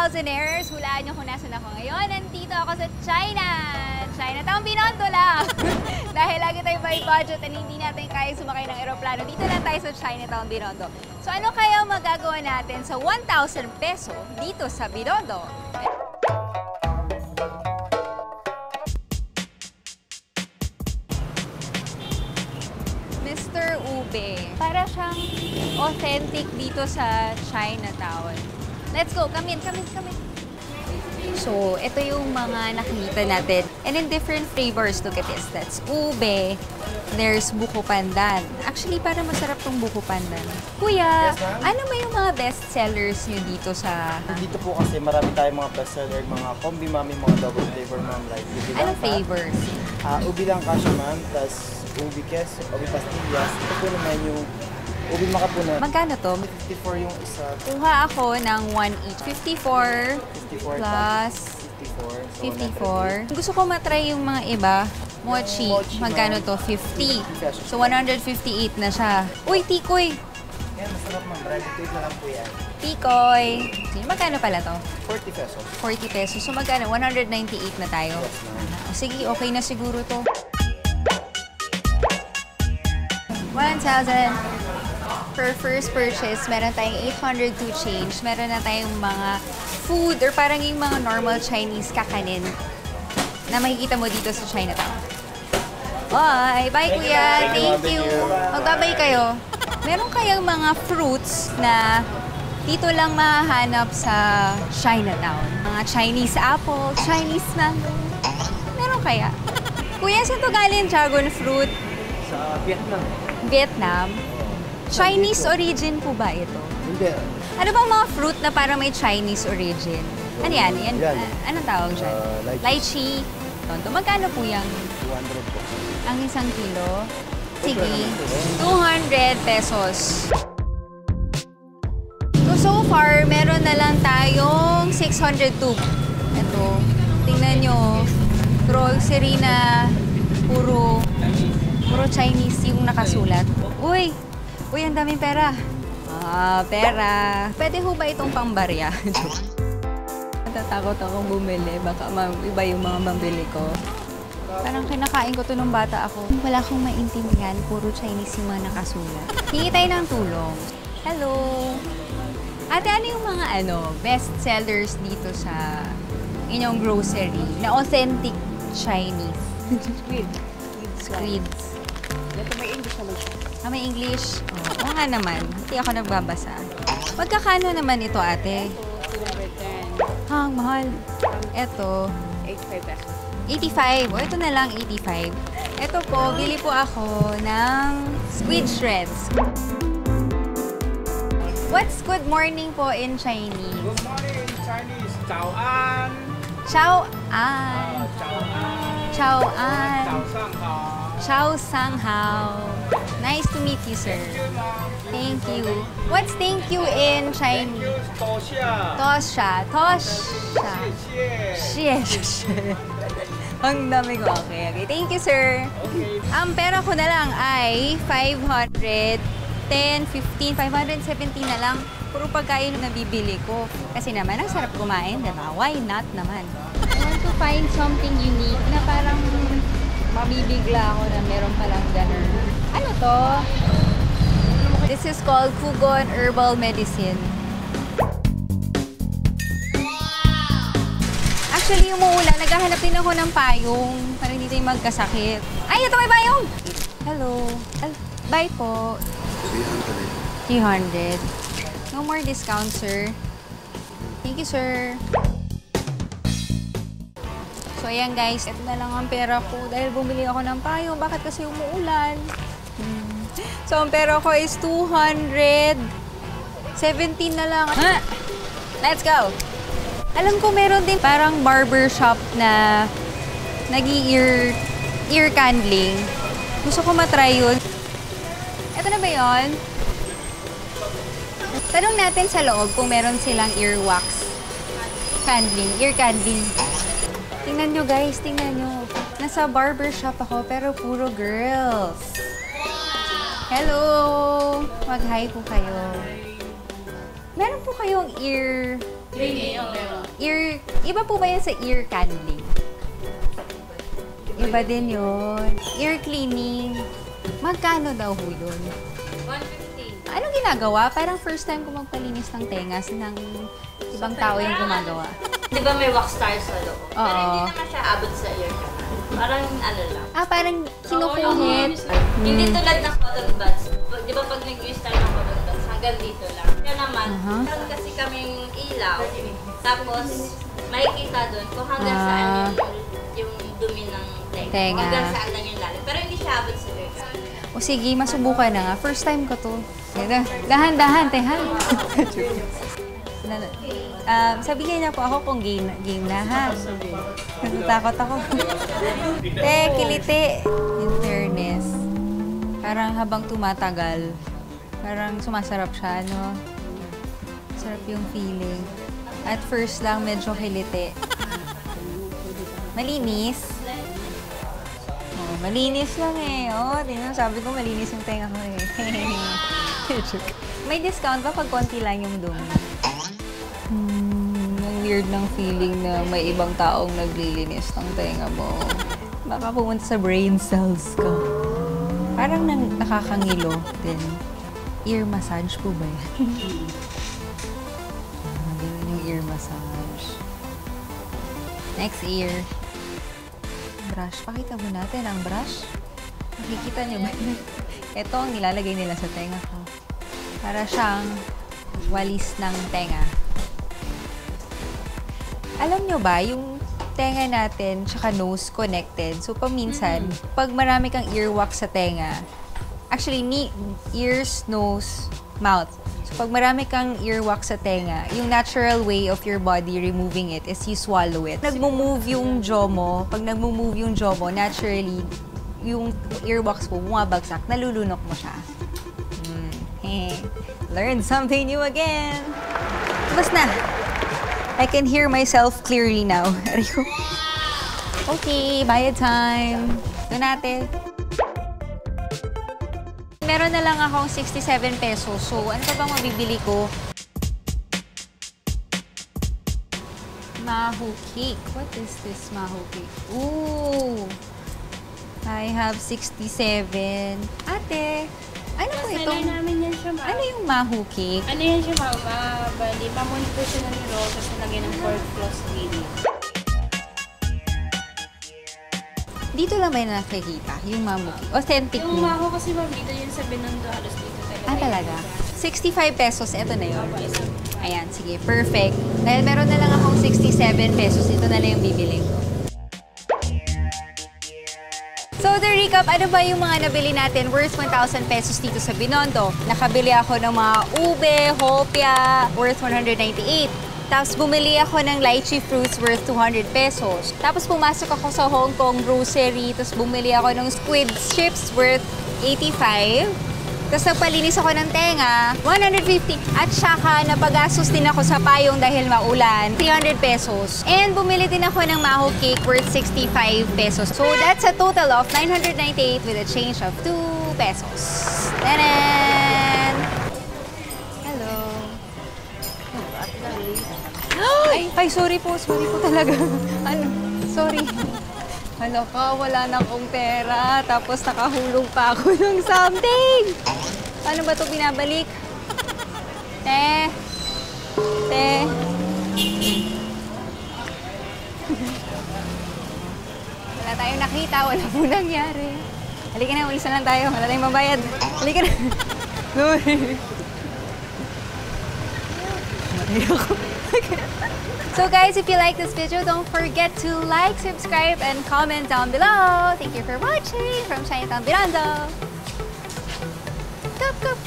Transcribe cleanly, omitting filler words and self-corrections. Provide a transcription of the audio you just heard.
Thousandaires! Hulaan nyo kung nasan ako ngayon. Nandito ako sa China! Chinatown, Binondo lang! Dahil lagi tayong may budget at hindi natin kaya sumakay ng eroplano, dito lang tayo sa Chinatown, Binondo. So ano kaya magagawa natin sa 1,000 peso dito sa Binondo? Mr. Ube. Para siyang authentic dito sa Chinatown. Let's go. Come in. So, ito yung mga nakikita natin. And in different flavors, look at this. That's ube. There's buko pandan. Actually, para masarap tong buko pandan. Kuya, yes, ano ba yung mga best sellers nyo dito sa... Dito po kasi marami tayong mga best seller, mga combi mami, mga double flavor ma'am. Like, Anong flavors? Ubi lang kasha ma'am, tas ubi queso, ubi pastillas. Ito po naman yung ubi makapuno. Magkano to? 54 yung isa. Kuha ako ng 1 each. 54 54 plus 54. So 54. Gusto ko matry yung mga iba. Mochi. Magkano to? 50. So 158 na siya. Uy, tikoy! yan, masarap ma'am. Ready to eat na lang po yan. Tikoy. Magkano pala to? 40 pesos. 40 pesos. So magkano? 198 na tayo. Yes, ma'am. Sige, okay na siguro to. 1,000. For first purchase, meron tayong 802 change. Meron na tayong mga food or parang yung mga normal Chinese kakanin na makikita mo dito sa Chinatown. Bye! Bye, kuya! Thank you! Magbabay kayo. Meron kayang mga fruits na dito lang mahanap sa Chinatown. Mga Chinese apple, Chinese mango. Meron kaya? Kuya, saan to galing dragon fruit? Sa Vietnam. Vietnam? Chinese origin po ba ito? Hindi. Ano bang mga fruit na parang may Chinese origin? Ano yan? Anong tawag dyan? Lychee. Tonto. Magkano po yung 200 po. ang isang kilo? Sige. 200 pesos. So far, meron na lang tayong 602. Ito. Tingnan nyo. Grocery na puro Chinese yung nakasulat. Uy! Uy, ang daming pera. Pera. Pwede ho ba itong pambarya? Natatakot akong bumili. Baka iba yung mga mambili ko. Parang kinakain ko to nung bata ako. Wala akong maintindihan. Puro Chinese yung mga nakasulat. Hingi tayo ng tulong. Hello! Ate, ano yung mga best sellers dito sa inyong grocery na authentic Chinese? Squids. Ito may English naman siya. May English? Oo nga naman. Hindi ako nagbabasa. Magkakano naman ito, ate? 210. Ang mahal. Ito. 85 pesos. 85. O, ito na lang, 85. Ito po, bili po ako ng squid shreds. What's good morning po in Chinese? Good morning, Chinese. Chào An. Chao An. Chào An. Chao An. Chào Sang Hao. Chao Sang Hao. Nice to meet you, sir. Thank you. What's thank you in Chinese? Tosha. Tosha. Xie. Ang dami ko. Okay. Thank you, sir. Ang pera ko na lang ay 500, 10, 15, 517 na lang. Puro pagkain na bibili ko. Kasi naman, ang sarap kumain, diba? Why not naman? I want to find something unique na parang mabibigla ako na meron palang ganun. Ano to? This is called Fugon Herbal Medicine. Actually, umuulan. Naghahanap din ako ng payong para hindi tayo magkasakit. Ay, ito may payong! Hello. Bye po. 300. No more discount, sir. Thank you, sir. So, ayan guys. Ito na lang ang pera ko dahil bumili ako ng payong. Bakit kasi umuulan? So, ang pera ko is 217 na lang. Let's go! Alam ko meron din parang barbershop na nag-ear candling. Gusto ko matry yun. Ito na ba yun? Tanong natin sa loob kung meron silang earwax. Ear candling. Tingnan nyo guys, tingnan nyo. Nasa barbershop ako pero puro girls. Hello! Mag-hi po kayo. Meron po kayong Ear, iba po ba yan sa ear candling? Iba din yun. Ear cleaning. Magkano daw ho yun? 150. Anong ginagawa? Parang first time ko magpalinis ng tengas ng ibang tao yung gumagawa. Di ba may wax stars sa loob? Pero Oo. hindi naman siya abot sa ear canal. Parang ano lang. Ah, parang kinukuhit. Hindi tulad ng cotton buds. Di ba pag nag-use tayo ng cotton buds, hanggang dito lang. Kaya naman, meron kasi kaming ilaw. Tapos, makikita doon kung hanggang saan yung dumi ng tenga. Hanggang saan lang yung lalim. Pero hindi siya abot sa ear canal. O sige, masubukan na nga. First time ko to. Yan na. Dahan-dahan, tehan. Sabihin niya po ako kung game na, ha? Natatakot ako. Kiliti. In fairness, parang habang tumatagal, parang sumasarap siya, no? Sarap yung feeling. At first lang, medyo kiliti. Malinis. Oh, malinis lang eh. Oh, tingnan, sabi ko malinis yung tenga ko eh. May discount ba pag konti lang yung dumi? Ang weird ng feeling na may ibang taong naglilinis ng tenga mo. Baka pumunta sa brain cells ko. Parang nakakangilo din. Ear massage po ba yan? Ganun yung ear massage. Next ear. Brush. Pakita mo natin ang brush. Makikita niyo ba? Ito ang nilalagay nila sa tenga ko. Para siyang walis ng tenga. Alam nyo ba, yung tenga natin tsaka nose connected. So, paminsan, pag marami kang earwax sa tenga, actually, ears, nose, mouth. So, pag marami kang earwax sa tenga, yung natural way of your body removing it is you swallow it. Nagmo-move yung jaw mo. Pag nagmo-move yung jaw mo, naturally, yung earwax mo bumabagsak, nalulunok mo siya. Learn something new again. Tapos na. I can hear myself clearly now. Okay, bayad time. Ito natin. Meron na lang akong 67 pesos. So, ano pa bang mabibili ko? Mahu cake. What is this mahu cake? Ooh! I have 67. Ate, ano po ito? Seller namin yan siya, ma'am. Ano yung mahu cake? Ano yan siya, mama? Bali, mamuni po siya ng roll, tapos nalagyan ng pork floss chili. Dito lang ba yung nakikita? Yung mamu cake? Authentic Yung mo? maho kasi, ma'am, dito yun sa Binondo, halos dito talaga. Ah, talaga? 65 pesos. Ito na yun. Opo, isang Ayan, sige. Perfect. Dahil meron na lang akong 67 pesos, ito na lang yung bibiling ko. So, to recap, ano ba yung mga nabili natin worth 1,000 pesos dito sa Binondo? Nakabili ako ng mga ube, hopia, worth 198. Tapos bumili ako ng lychee fruits worth 200 pesos. Tapos pumasok ako sa Hong Kong grocery, tapos bumili ako ng squid chips worth 85. Tapos nagpalinis ako ng tenga, 150. At saka napagastos din ako sa payong dahil maulan, 300 pesos. And bumili din ako ng maho cake worth 65 pesos. So that's a total of 998 with a change of 2 pesos. Tanan! Hello! Ay, sorry po talaga. Sorry. Ano ka, wala na akong pera, tapos nakahulog pa ako ng something. Paano ba ito binabalik? Te. Wala tayong nakita, wala po nangyari. Halika na, ulis na lang tayo. Wala tayong mabayad. Halika na. Matay ako. So guys, if you like this video, don't forget to like, subscribe, and comment down below. Thank you for watching from Chinatown Binondo. Cup.